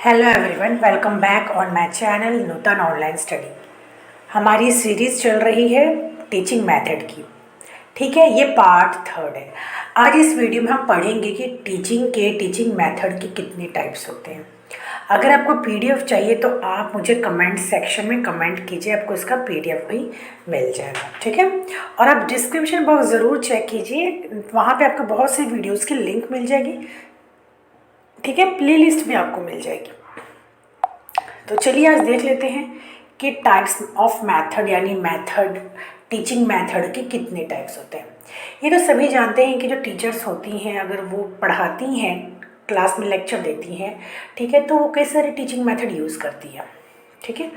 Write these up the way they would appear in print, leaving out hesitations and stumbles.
Hello everyone, welcome back on my channel Nutan online study. हमारी series चल रही है टीचिंग मेथड की। ठीक है, ये पार्ट 3 है। आज इस वीडियो में हम पढ़ेंगे कि टीचिंग मेथड के कितने टाइप्स होते हैं। अगर आपको पीडीएफ चाहिए तो आप मुझे कमेंट सेक्शन में कमेंट कीजिए, आपको इसका पीडीएफ भी मिल जाएगा। ठीक है, और आप डिस्क्रिप्शन बॉक्स ज़रूर चेक कीजिए, वहाँ पे आपको बहुत सी वीडियोज़ की लिंक मिल जाएगी। ठीक है, प्लेलिस्ट भी आपको मिल जाएगी। तो चलिए आज देख लेते हैं कि टाइप्स ऑफ मेथड यानी टीचिंग मेथड के कितने टाइप्स होते हैं। ये तो सभी जानते हैं कि जो टीचर्स होती हैं अगर वो पढ़ाती हैं, क्लास में लेक्चर देती हैं, ठीक है, तो वो कई सारे टीचिंग मेथड यूज़ करती है। ठीक है,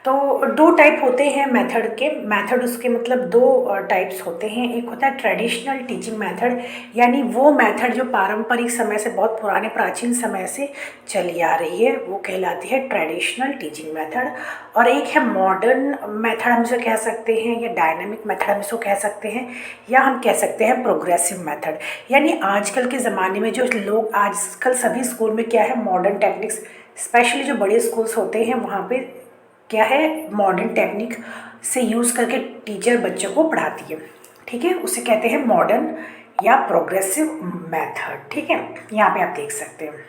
तो दो टाइप होते हैं मेथड उसके मतलब दो टाइप्स होते हैं। एक होता है ट्रेडिशनल टीचिंग मेथड, यानी वो मेथड जो पारंपरिक समय से, बहुत पुराने प्राचीन समय से चली आ रही है, वो कहलाती है ट्रेडिशनल टीचिंग मेथड। और एक है मॉडर्न मेथड, हम इसे कह सकते हैं, या डायनामिक मेथड हम इसको कह सकते हैं, या हम कह सकते हैं प्रोग्रेसिव मेथड। यानी आजकल के ज़माने में जो लोग, आजकल सभी स्कूल में क्या है, मॉडर्न टेक्निक्स, स्पेशली जो बड़े स्कूल्स होते हैं वहाँ पे क्या है, मॉडर्न टेक्निक से यूज़ करके टीचर बच्चों को पढ़ाती है। ठीक है, उसे कहते हैं मॉडर्न या प्रोग्रेसिव मेथड। ठीक है, यहाँ पे आप देख सकते हैं।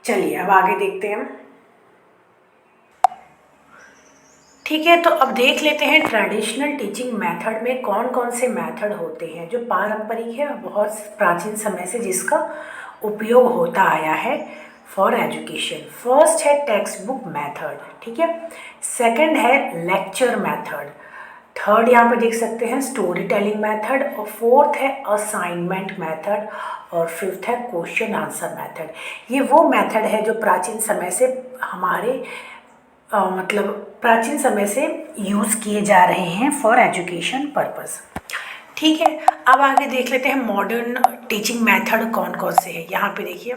चलिए अब आगे देखते हैं। ठीक है, तो अब देख लेते हैं ट्रेडिशनल टीचिंग मेथड में कौन कौन से मेथड होते हैं जो पारंपरिक है, बहुत प्राचीन समय से जिसका उपयोग होता आया है फॉर एजुकेशन। फर्स्ट है टेक्स्ट बुक मेथड, ठीक है। सेकंड है लेक्चर मेथड। थर्ड यहाँ पे देख सकते हैं स्टोरी टेलिंग मेथड। और फोर्थ है असाइनमेंट मेथड। और फिफ्थ है क्वेश्चन आंसर मेथड। ये वो मेथड है जो प्राचीन समय से हमारे मतलब प्राचीन समय से यूज़ किए जा रहे हैं फॉर एजुकेशन पर्पस। ठीक है, अब आगे देख लेते हैं मॉडर्न टीचिंग मेथड कौन कौन से हैं। यहाँ पे देखिए,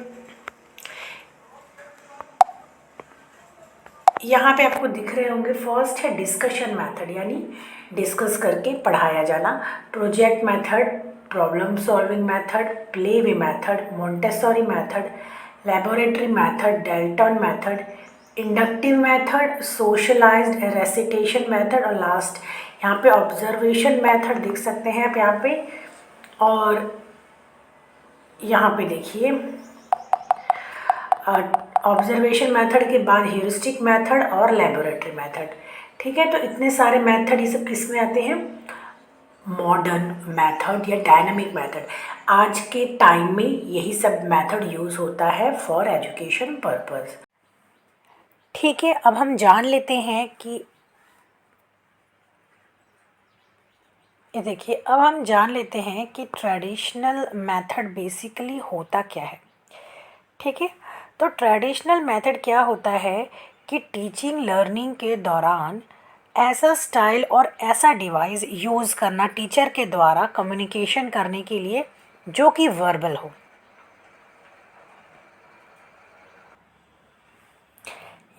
यहाँ पे आपको दिख रहे होंगे। फर्स्ट है डिस्कशन मेथड, यानी डिस्कस करके पढ़ाया जाना। Project method, problem solving method, play way method, Montessori method, laboratory method, Dalton method, inductive method, socialized recitation method, और लास्ट यहाँ पे ऑब्जर्वेशन मेथड देख सकते हैं आप यहाँ पे। और यहाँ पे देखिए ऑब्जर्वेशन मेथड के बाद ह्यूरिस्टिक मेथड और लेबोरेटरी मेथड। ठीक है, तो इतने सारे मेथड ये सब किस में आते हैं, मॉडर्न मेथड या डायनामिक मेथड। आज के टाइम में यही सब मेथड यूज़ होता है फॉर एजुकेशन पर्पस। ठीक है, अब हम जान लेते हैं कि ये देखिए, अब हम जान लेते हैं कि ट्रेडिशनल मेथड बेसिकली होता क्या है। ठीक है, तो ट्रेडिशनल मेथड क्या होता है कि टीचिंग लर्निंग के दौरान ऐसा स्टाइल और ऐसा डिवाइस यूज़ करना टीचर के द्वारा कम्युनिकेशन करने के लिए जो कि वर्बल हो।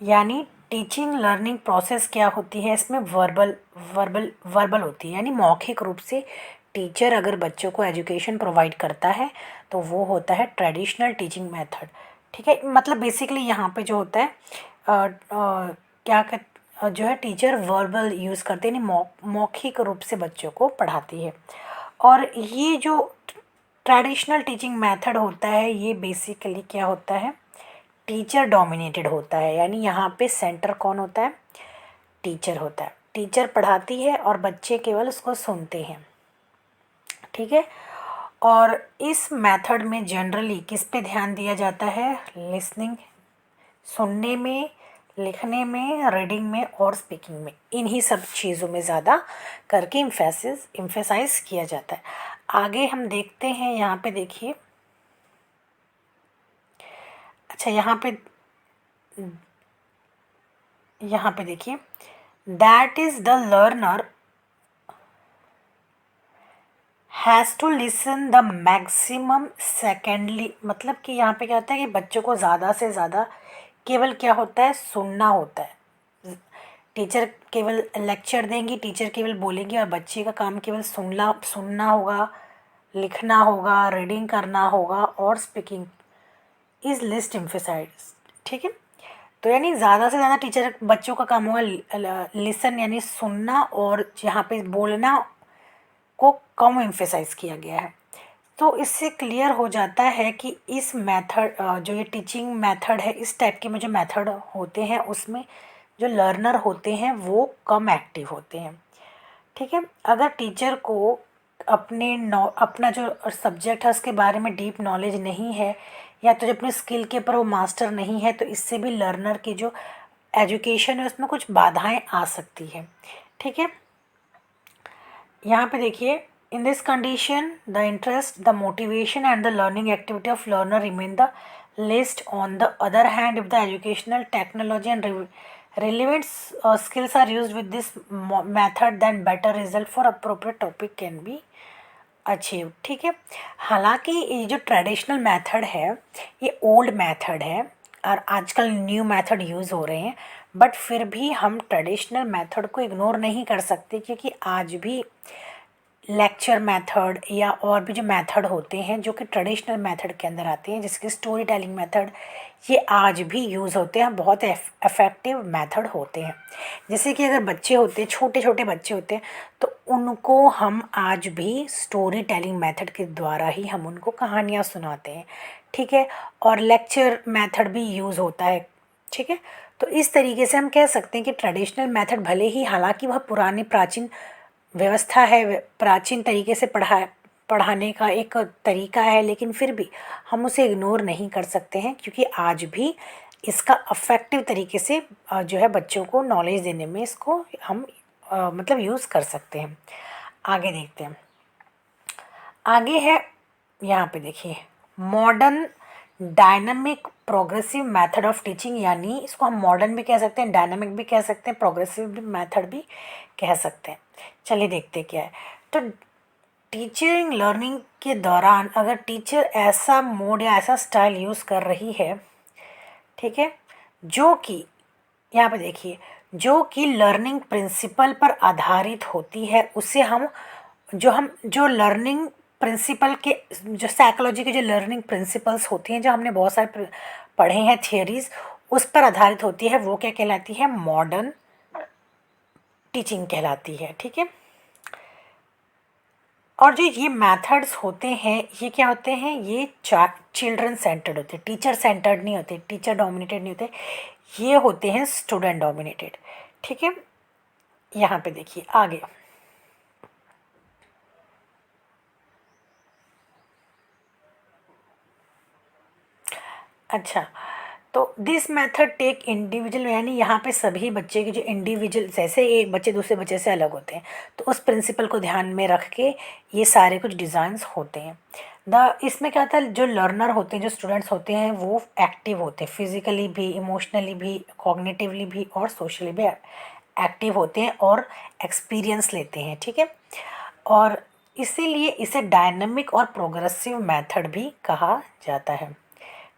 यानी टीचिंग लर्निंग प्रोसेस क्या होती है, इसमें वर्बल होती है, यानी मौखिक रूप से टीचर अगर बच्चों को एजुकेशन प्रोवाइड करता है तो वो होता है ट्रेडिशनल टीचिंग मेथड। ठीक है, मतलब बेसिकली यहाँ पे जो होता है क्या कर जो है टीचर वर्बल यूज़ करते हैं, यानी मौखिक रूप से बच्चों को पढ़ाती है। और ये जो ट्रेडिशनल टीचिंग मेथड होता है ये बेसिकली क्या होता है, टीचर डोमिनेटेड होता है। यानी यहाँ पे सेंटर कौन होता है, टीचर होता है। टीचर पढ़ाती है और बच्चे केवल उसको सुनते हैं। ठीक है, और इस मेथड में जनरली किस पे ध्यान दिया जाता है, लिसनिंग, सुनने में, लिखने में, रीडिंग में और स्पीकिंग में, इन्हीं सब चीज़ों में ज़्यादा करके इम्फेसाइज किया जाता है। आगे हम देखते हैं, यहाँ पे देखिए, अच्छा यहाँ पे देखिए, that is the learner has to listen the maximum secondly. मतलब कि यहाँ पे क्या होता है कि बच्चों को ज़्यादा से ज़्यादा केवल क्या होता है, सुनना होता है। टीचर केवल लेक्चर देंगी, टीचर केवल बोलेंगी और बच्चे का काम केवल सुनना होगा, लिखना होगा, रीडिंग करना होगा और स्पीकिंग इज़ लिस्ट एम्फेसाइज। ठीक है। तो यानी ज़्यादा से ज़्यादा टीचर बच्चों का काम होगा लिसन यानी सुनना, और यहाँ पे बोलना को कम एम्फेसाइज किया गया है। तो इससे क्लियर हो जाता है कि इस मेथड जो ये टीचिंग मेथड है, इस टाइप के में जो मेथड होते हैं उसमें जो लर्नर होते हैं वो कम एक्टिव होते हैं। ठीक है। अगर टीचर को अपना जो सब्जेक्ट है उसके बारे में डीप नॉलेज नहीं है, या तो जो अपने स्किल के ऊपर वो मास्टर नहीं है, तो इससे भी लर्नर की जो एजुकेशन है उसमें कुछ बाधाएं आ सकती है। ठीक है। यहाँ पे देखिए, in this condition the interest, the motivation and the learning activity of learner remain the list. On the other hand, if the educational technology and relevant skills are used with this method, then better result for appropriate topic can be achieved. ठीक है। हालांकि ये जो traditional method है ये old method है और आजकल न्यू मेथड यूज़ हो रहे हैं, बट फिर भी हम ट्रेडिशनल मेथड को इग्नोर नहीं कर सकते, क्योंकि आज भी लेक्चर मेथड या और भी जो मेथड होते हैं जो कि ट्रेडिशनल मेथड के अंदर आते हैं, जैसे कि स्टोरी टेलिंग मेथड, ये आज भी यूज़ होते हैं, बहुत इफ़ेक्टिव मेथड होते हैं। जैसे कि अगर बच्चे होते हैं, छोटे छोटे बच्चे होते हैं, तो उनको हम आज भी स्टोरी टेलिंग मेथड के द्वारा ही हम उनको कहानियाँ सुनाते हैं। ठीक है। और लेक्चर मेथड भी यूज़ होता है। ठीक है। तो इस तरीके से हम कह सकते हैं कि ट्रेडिशनल मेथड भले ही, हालांकि वह पुरानी प्राचीन व्यवस्था है, प्राचीन तरीके से पढ़ाने का एक तरीका है, लेकिन फिर भी हम उसे इग्नोर नहीं कर सकते हैं, क्योंकि आज भी इसका अफेक्टिव तरीके से जो है बच्चों को नॉलेज देने में इसको हम मतलब यूज़ कर सकते हैं। आगे देखते हैं। आगे है, यहाँ पे देखिए, modern dynamic progressive method of teaching, यानी इसको हम मॉडर्न भी कह सकते हैं, डायनामिक भी कह सकते हैं, प्रोग्रेसिव भी मेथड भी कह सकते हैं। चलिए देखते क्या है। तो टीचिंग लर्निंग के दौरान अगर टीचर ऐसा मोड या ऐसा स्टाइल यूज़ कर रही है, ठीक है, जो कि यहाँ पे देखिए, जो कि लर्निंग प्रिंसिपल पर आधारित होती है, उसे हम जो लर्निंग प्रिंसिपल के, जो साइकोलॉजी के जो लर्निंग प्रिंसिपल्स होती हैं, जो हमने बहुत सारे पढ़े हैं थियरीज, उस पर आधारित होती है, वो क्या कहलाती है? मॉडर्न टीचिंग कहलाती है। ठीक है। और जो ये मेथड्स होते हैं ये क्या होते हैं? ये चिल्ड्रन सेंटर्ड होते हैं, टीचर सेंटर्ड नहीं होते, टीचर डोमिनेटेड नहीं होते, ये होते हैं स्टूडेंट डोमिनेटेड। ठीक है। यहाँ पे देखिए आगे, अच्छा, तो दिस मेथड टेक इंडिविजुअल, यानी यहाँ पे सभी बच्चे के जो इंडिविजुअल, जैसे एक बच्चे दूसरे बच्चे से अलग होते हैं, तो उस प्रिंसिपल को ध्यान में रख के ये सारे कुछ डिज़ाइंस होते हैं। इसमें क्या होता है, जो लर्नर होते हैं, जो स्टूडेंट्स होते हैं, वो एक्टिव होते हैं, फिजिकली भी, इमोशनली भी, कॉग्निटिवली भी और सोशली भी एक्टिव होते हैं और एक्सपीरियंस लेते हैं। ठीक है। और इसीलिए इसे डायनामिक और प्रोग्रेसिव मेथड भी कहा जाता है।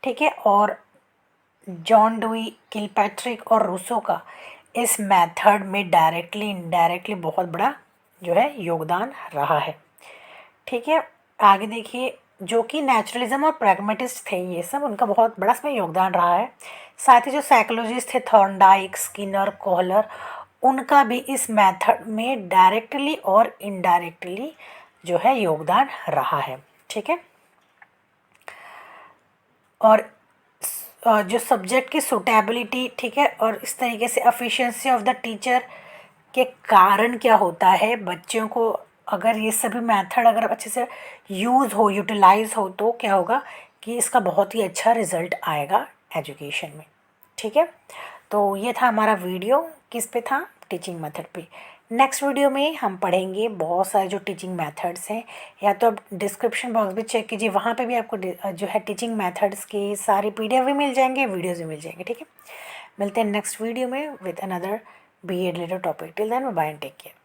ठीक है। और जॉन डुई, किलपैट्रिक और रूसो का इस मेथड में डायरेक्टली इनडायरेक्टली बहुत बड़ा जो है योगदान रहा है। ठीक है। आगे देखिए, जो कि नेचुरलिज्म और प्रैग्मेटिस्ट थे, ये सब उनका बहुत बड़ा इसमें योगदान रहा है। साथ ही जो साइकोलॉजिस्ट थे, थॉर्नडाइक, स्किनर, कोहलर, उनका भी इस मेथड में डायरेक्टली और इनडायरेक्टली जो है योगदान रहा है। ठीक है। और जो सब्जेक्ट की सूटेबिलिटी, ठीक है, और इस तरीके से एफिशिएंसी ऑफ द टीचर के कारण क्या होता है, बच्चों को अगर ये सभी मेथड अगर अच्छे से यूज़ हो, यूटिलाइज हो, तो क्या होगा कि इसका बहुत ही अच्छा रिजल्ट आएगा एजुकेशन में। ठीक है। तो ये था हमारा वीडियो, किस पे था? टीचिंग मेथड पे। नेक्स्ट वीडियो में हम पढ़ेंगे बहुत सारे जो टीचिंग मेथड्स हैं, या तो आप डिस्क्रिप्शन बॉक्स भी चेक कीजिए, वहाँ पे भी आपको जो है टीचिंग मेथड्स के सारे PDF भी मिल जाएंगे, वीडियोज़ भी मिल जाएंगे। ठीक है। मिलते हैं नेक्स्ट वीडियो में with another BEd related topic. Till then bye and take care.